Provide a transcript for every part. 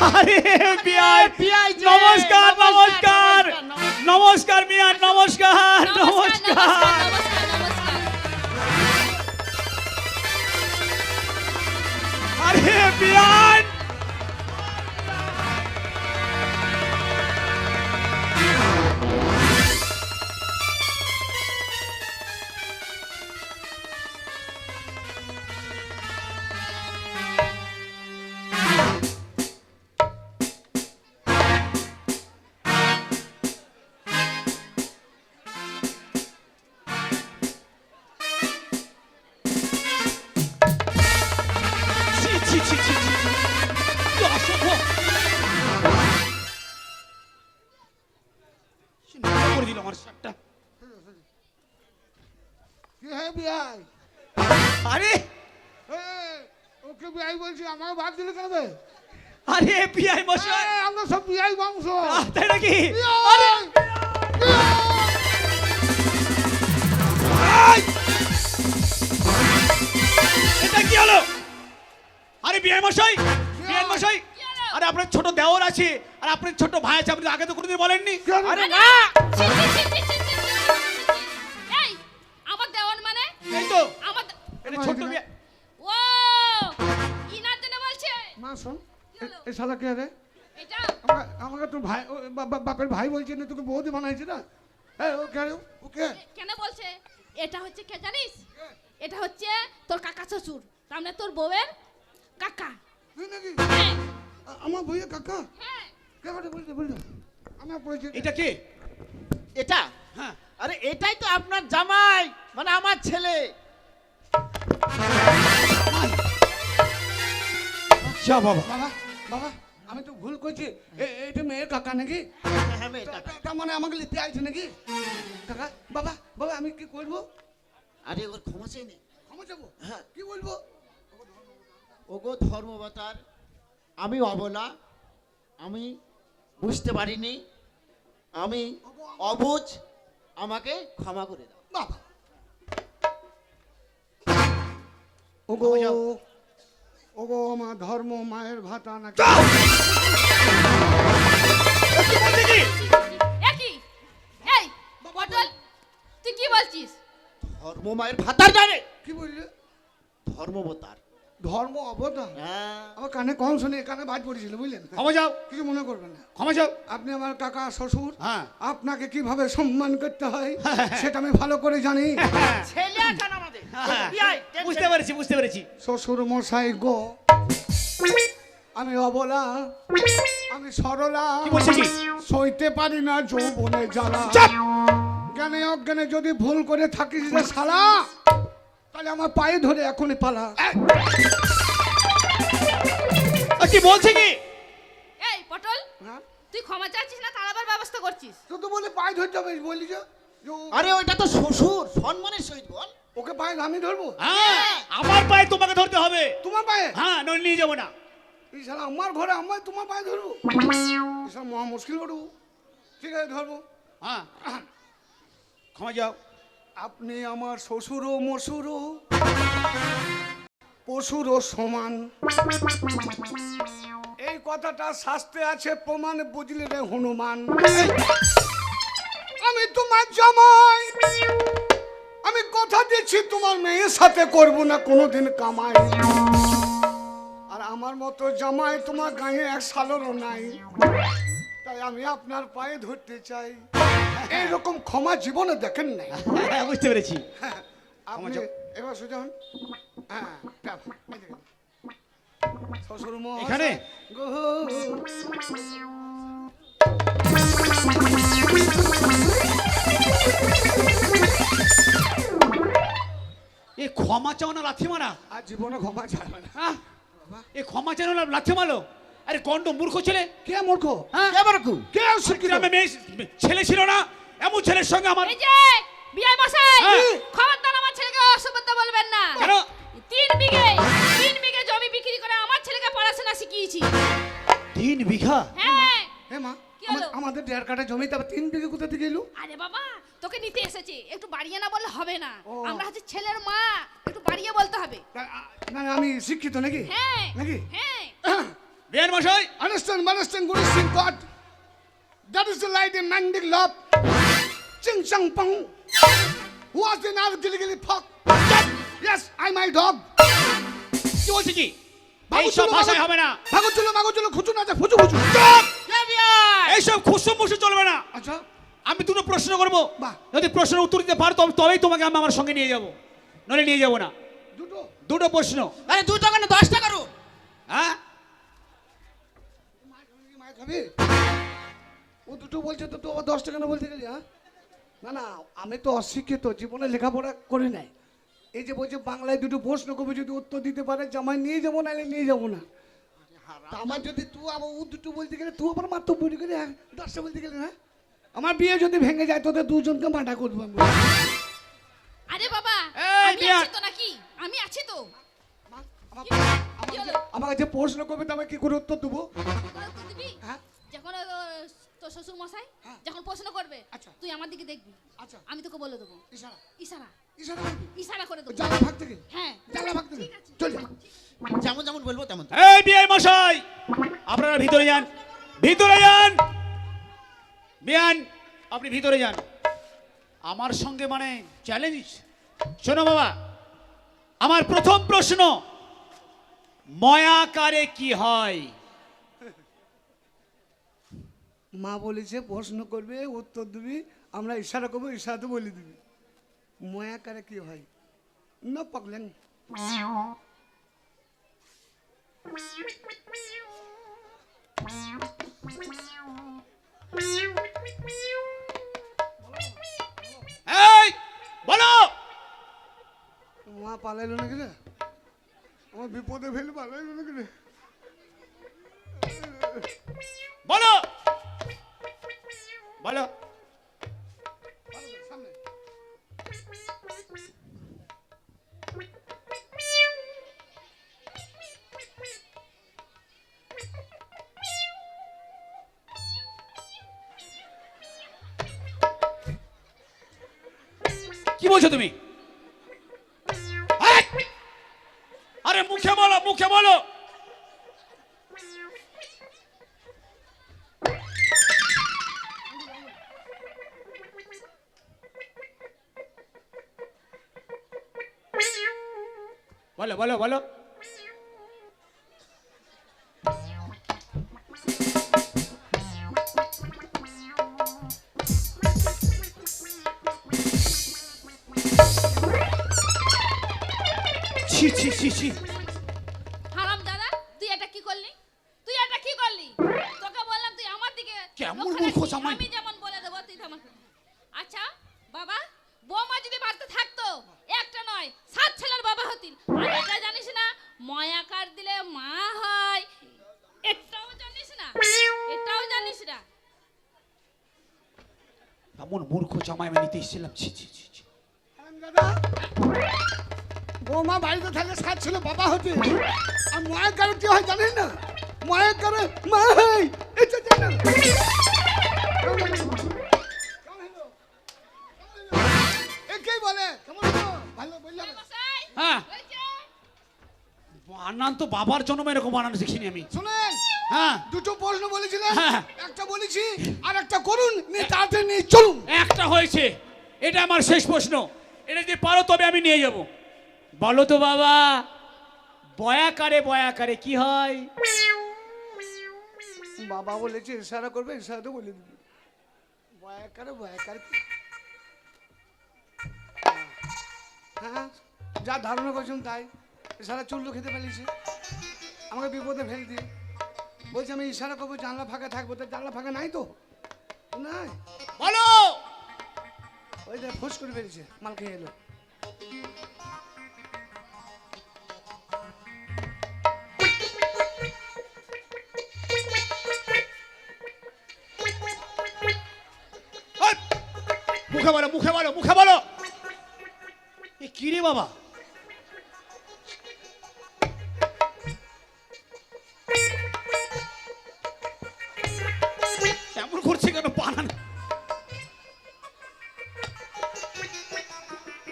আরে বিয়াই নমস্কার নমস্কার নমস্কার মিয়া নমস্কার নমস্কার আরে বিয়াই আরে ওকে বিআই বলছি, আমার ভাব দিলে কেন বে? আরে বিআই মশাই আমরা সব বিআই বংশ। তাই নাকি? আরে এটা কি হলো? আরে বিআই মশাই বিআই মশাই আরে আপনার ছোট দেওর আছে আর আপনার ছোট ভাই আছে, আপনি আগে তো কোনোদিন বলেননি। আরে না, এই আমার দেওয়ার মানে এই তো আমার এটা ছোট বিআই। ও ইনার জন্য বলছে। মা শোন, এই শালা কে রে? এটা আমাকে তোর ভাই বাপের ভাই বলছে না, তোকে বৌদি বানাইছে না? এই ও কে রে? ও কে? কেন বলছে? এটা হচ্ছে কে জানিস? এটা হচ্ছে তোর কাকা শ্বশুর, তার মানে তোর বউয়ের কাকা। তুই নাকি? হ্যাঁ আমার বইয়ের কাকা? হ্যাঁ কে বলতে বলতে বলতে আমার পরিচয়। এটা কে? এটা হ্যাঁ আরে এটাই তো আপনার জামাই, মানে আমার ছেলে। যা বাবা বাবা বাবা আমি তো ভুল করছি, এটা মেয়ের কাকা নাকি? হ্যাঁ মেয়েটা। তার মানে আমাকে নিতে আইছে নাকি? কাকা বাবা বাবা আমি কি করবো? আরে ওর ক্ষমা চাই নে। ক্ষমা চাবো? হ্যাঁ। কি বলবো? ওগো ধর্মবতার, আমি অবলা, আমি বুঝতে পারিনি, আমি অবুঝ, আমাকে ক্ষমা করে দাও। বাবা ওগো ওগো আমার ধর্ম মায়ের ভাতা নাকি? একই এই পটল তুই কি বলছিস? ধর্ম মায়ের ভাতার জানে? কি বললে? ধর্মবতার। ধর্ম অবদান? হ্যাঁ আমার কানে কম শুনে কানে বাজ পড়েছিল বুঝলেন? ক্ষমা যাও কিছু মনে করবেন না, ক্ষমা যাও। আপনি আমার কাকা শ্বশুর, হ্যাঁ আপনাকে কিভাবে সম্মান করতে হয় সেটা আমি ভালো করে জানি। ছেলে আছেন আমাদের। হ্যাঁ, বিয়াই, বুঝতে পেরেছি বুঝতে পেরেছি। শ্বশুর মশাই গো, আমি অবলা, আমি সরলা, কি বলছে কি? সইতে পারি না যৌবনে জ্বালা। চুপ! জ্ঞানে অজ্ঞানে যদি ভুল করে থাকিস রে শালা, তাহলে আমার পায়ে ধরে এখনই পালা। কি বলছে কি? এই পটল হ্যাঁ? তুই ক্ষমা চাচ্ছিস না তাড়াবার ব্যবস্থা করছিস? তুই তো বলে পায়ে ধরতে হবে বললি যে আরে ওইটা তো শ্বশুর, সম্মানের সহিত বল। ওকে পায়ে আমি ধরবো? হ্যাঁ আমার পায়ে তোমাকে ধরতে হবে। তোমার পায়ে? হ্যাঁ নইলে নিয়ে যাবো না। এই শালা আমার ঘরে আমার তোমার পায়ে ধরবো? এই শালা মহা মুশকিল করবো। ঠিক আছে ধরবো। হ্যাঁ ক্ষমা যাও। আপনি আমার শ্বশুরও মশুরও পশুরও সমান, এই কথাটা শাস্ত্রে আছে প্রমাণ, বুঝলে রে হনুমান। আমি তোমার জামাই, আমি কথা দিচ্ছি তোমার মেয়ের সাথে করব না কোনোদিন কামাই। আর আমার মতো জামাই তোমার গায়ে এক সালেরও নাই, তাই আমি আপনার পায়ে ধরতে চাই। এইরকম ক্ষমা জীবনে দেখেন নাই। হ্যাঁ বুঝতে পেরেছি। আপনি এবার সোজা হন। হ্যাঁ এই দেখেন। শ্বশুর মশাই এখানে? গো, এ ক্ষমা চাও না লাথি মারা? আর জীবনে ক্ষমা চাইবে না। হ্যাঁ এ ক্ষমা চাও না লাথি মারলো? আরে গন্ড মূর্খ ছেলে। কে মূর্খ? হ্যাঁ এবার কু কে শিক্ষিত? গ্রামে মেয়ে ছেলে ছিল না, এমন ছেলের সঙ্গে আমার। এই যে বিয়াই মশাই হ্যাঁ। খবরদার আমার ছেলেকে অসভ্য বলবেন না। কেন? 3 বিঘে জমি বিক্রি করে আমার ছেলেকে পড়াশোনা শিখিয়েছি। 3 বিঘা? হ্যাঁ হে মা, কি হলো? আমাদের 1.5 কাঠা জমি, তারপর 3 বিঘে কোথা থেকে এলো? আরে বাবা তোকে নিতে এসেছি, একটু বাড়িয়ে না বললে হবে না। ও। আমরা হচ্ছে ছেলের মা, একটু বাড়িয়ে বলতে হবে। না আমি শিক্ষিত নাকি? হ্যাঁ নাকি? হ্যাঁ বিয়ান মশাই Understand, understand, good is in God. That is the light in Mandic love. Ching chang pong. Who was the now gilly gilly pok? Yes, I'm my dog. কি বলছি কি এইসব ভাষায় হবে না। মাগো চলো খুচু না যা ফুচু ফুচু। এইসব খুশুম মুসু চলবে না। আচ্ছা আমি দুটো প্রশ্ন করব, বাহ। যদি প্রশ্নের উত্তর দিতে পারো তবেই তোমাকে আমি আমার সঙ্গে নিয়ে যাব, নইলে নিয়ে যাব না। দুটো দুটো প্রশ্ন। আরে 2 টাকা না 10 টাকা করো। হ্যাঁ মায় খাবি ও দুটো বলছে তো আবার 10 টাকা না বলতে গেলি হ্যাঁ? না আমি তো অশিক্ষিত, জীবনে লেখাপড়া করি নাই। এই যে বলছে বাংলায় দুটো প্রশ্ন করবে, যদি উত্তর দিতে পারে জামাই নিয়ে যাবো, নাহলে নিয়ে যাবো না। তা আমার যদি তুই আবার ও দুটো বলতে গেলে তুই আবার মাত্র বলি করে 10টা বলতে গেলে হ্যাঁ, আমার বিয়ে যদি ভেঙে যায় তোদের দুজনকে মাঠা করবো আমি। আরে বাবা এই আমি বিয়ান। আছি তো নাকি? আমি আছি তো। কি হলো? আমাকে যে প্রশ্ন করবে তো আমি কি করে উত্তর দেবো? তোরা তো দিবি? হ্যাঁ যখন তোর শ্বশুর মশাই হ্যাঁ। যখন প্রশ্ন করবে আচ্ছা। তুই আমার দিকে দেখবি, আচ্ছা আমি তোকে বলে দেবো ইশারা ইশারা ইশারা করবি। ইশারা করে দেবো। জানলা ভাগ থেকে হ্যাঁ জানলা ভাগ থেকে ঠিক আছে। চল যা। যেমন যেমন বলবো তেমন। এই বিয়ান মশাই আপনারা ভিতরে যান, ভিতরে যান। বিয়ান আপনি ভিতরে যান। আমার সঙ্গে মানে চ্যালেঞ্জ। শোনো বাবা, আমার প্রথম প্রশ্ন, ময়াকারে কি হয়? মা বলেছে প্রশ্ন করবে উত্তর দিবি, আমরা ইশারা করবো, ইশারাতে বলে দিবি। ময়া কারে কি হয় না পাগলেন? এই বলো। মা পালাইলো নাকি রে? আমার বিপদে ফেলে পালাইলো নাকি রে? বলো বলো। সামনে কি বলছো তুমি? এই! আরে মুখে বলো, মুখে বলো। বলো বলো বলো। ছি ছি ছি ছি। হারাম দাদা তুই এটা কি করলি? তুই এটা কি করলি? তোকে বললাম তুই আমার দিকে কেমন লক্ষ্য মূর্খ রাখিস। জামাই। আমি যেমন বলে দেবো তুই তেমন করবি। আচ্ছা বাবা, বৌমা যদি বাড়িতে থাকতো একটা নয় 7 ছেলের বাবা হতিন। আর এটা জানিস না ময়াকার দিলে মা হয়? এটাও জানিস না? এটাও জানিস না? এমন মূর্খ জামাই আমি নিতে এসেছিলাম। ছি ছি ছি ছি। দাদা বৌমা বাড়িতে থাকলে 7 ছিল বাবা হতে। আর ময়া কারে কি হয় জানেন না? ময়া কারে মা হয় এটা জানেন? একেই বলে কেমন হলো? ভালো বললাম। মশাই হ্যাঁ হয়েছে? বানান তো বাবার জন্ম এরকম বানানো শিখিনি আমি। শুনেন হ্যাঁ দুটো প্রশ্ন বলেছিলেন, হ্যাঁ। একটা বলেছি আর একটা করুন নিয়ে তাড়াতাড়ি নিয়ে চলুন। একটা হয়েছে, এটা আমার শেষ প্রশ্ন। এটা যদি পারো তবে আমি নিয়ে যাব। বলো তো বাবা, বয়াকারে কি হয়? বাবা বলেছে ইশারা করবে, ইশারাতে বলে দিবি। বয়াকারে হ্যাঁ যা ধারণা করছেন তাই। ইশারা চুল্লু খেতে ফেলেছে, আমাকে বিপদে ফেল দিয়ে বলছে আমি ইশারা করবো জানলা ফাঁকা থাকবো, তো জানলা ফাঁকা নাই তো নাই। বলো। ওই যে ফুস করে ফেলেছে, মাল খেয়ে এলো। এই, মুখে বলো, মুখে বলো, মুখে বলো। এ কি রে বাবা? এমন করছে কেন? বানান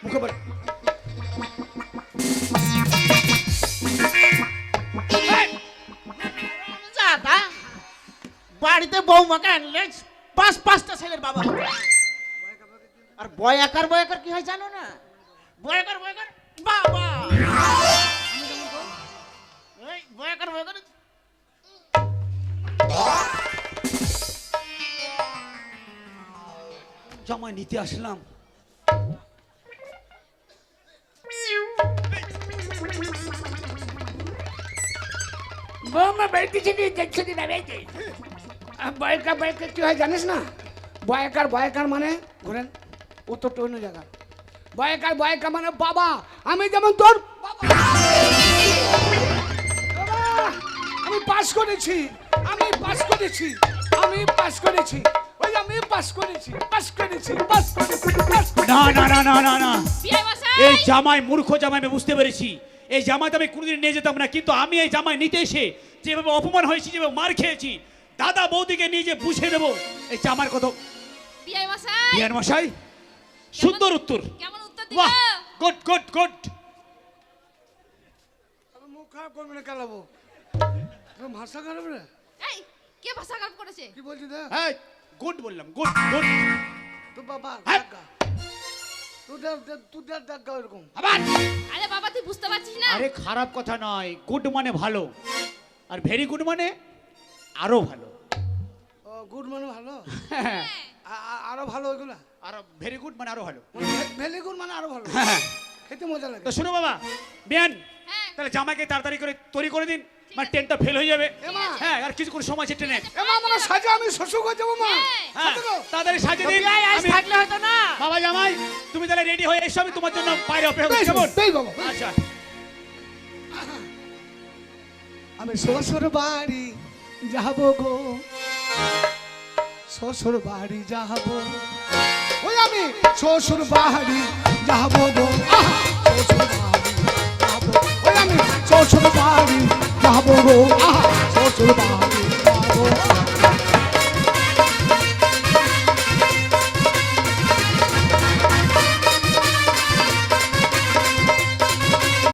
মুখে বলো। এই, বাড়িতে বৌমাকে আনলে পাঁচটা ছেলের বাবা হবে। আর বয়াকার কি হয় জানো না? বয়াকার বাবা, এই বয়াকার জামাই নিতে আসলাম। বৌমা বাড়িতে ছিলি দেখছি না বেঁচে বয়কার কি হয় জানিস না? বয়কার মানে ঘুরেন উত্তরটা অন্য জায়গা। বয়কার মানে বাবা। আমি যেমন তোর বাবা। বাবা, আমি পাস করেছি। ওই আমি পাস করেছি। না না না না না না, বিয়ে মশাই এই জামাই মূর্খ জামাই, আমি বুঝতে পেরেছি। এই জামাইতে আমি কোনোদিন নিয়ে যেতাম না, কিন্তু আমি এই জামাই নিতে এসে যেভাবে অপমান হয়েছি, যেভাবে মার খেয়েছি, দাদা বৌদিকে নিয়ে যে বুঝিয়ে দেবো এই জামার কত। বিয়ে মশাই বিয়ান মশাই, সুন্দর উত্তর। কেমন উত্তর দিল? বাহ, গুড গুড গুড। মুখ খারাপ করবে না কেলাবো। ভাষা খারাপ রে। এই কে ভাষা খারাপ করেছে? কি বলছি দেখ? হ্যাঁ, গুড বললাম, গুড গুড। তো বাবা হ্যাঁ। তুই ডাক্কা এরকম। আবার আরে বাবা তুই বুঝতে পারছিস না? আরে খারাপ কথা নয়, গুড মানে ভালো, আর ভেরি গুড মানে আরো ভালো। গুড মানে ভালো। হ্যাঁ, আরো ভালো ওইগুলা। আর ভেরি গুড মানে আরো ভালো। ভেলি গুড মানে আরো ভালো। হ্যাঁ, খেতে মজা লাগে। তো শোনো বাবা, বিয়ান হ্যাঁ তাহলে জামাইকে তাড়াতাড়ি করে তৈরি করে দিন, মানে ট্রেনটা ফেল হয়ে যাবে। এমা। হ্যাঁ, আর কিছুক্ষণ সময় আছে ট্রেনের। আমার সাজা আমি শ্বশুর করে যাবো মা। হ্যাঁ, তাড়াতাড়ি সাজিয়ে দিন। আজ আমি- থাকলে হয়তো না। বাবা জামাই, তুমি তাহলে রেডি হয়ে এসো, আমি তোমার জন্য বাইরে অপেক্ষা করছি, কেমন? বেশ বাবা। আচ্ছা। আমি শ্বশুর বাড়ি যাব গো, শ্বশুর বাড়ি যাব। ওই আমি শ্বশুর বাড়ি যাব গো, শ্বশুর বাড়ি যাব। ওই আমি শ্বশুর বাড়ি যাব গো,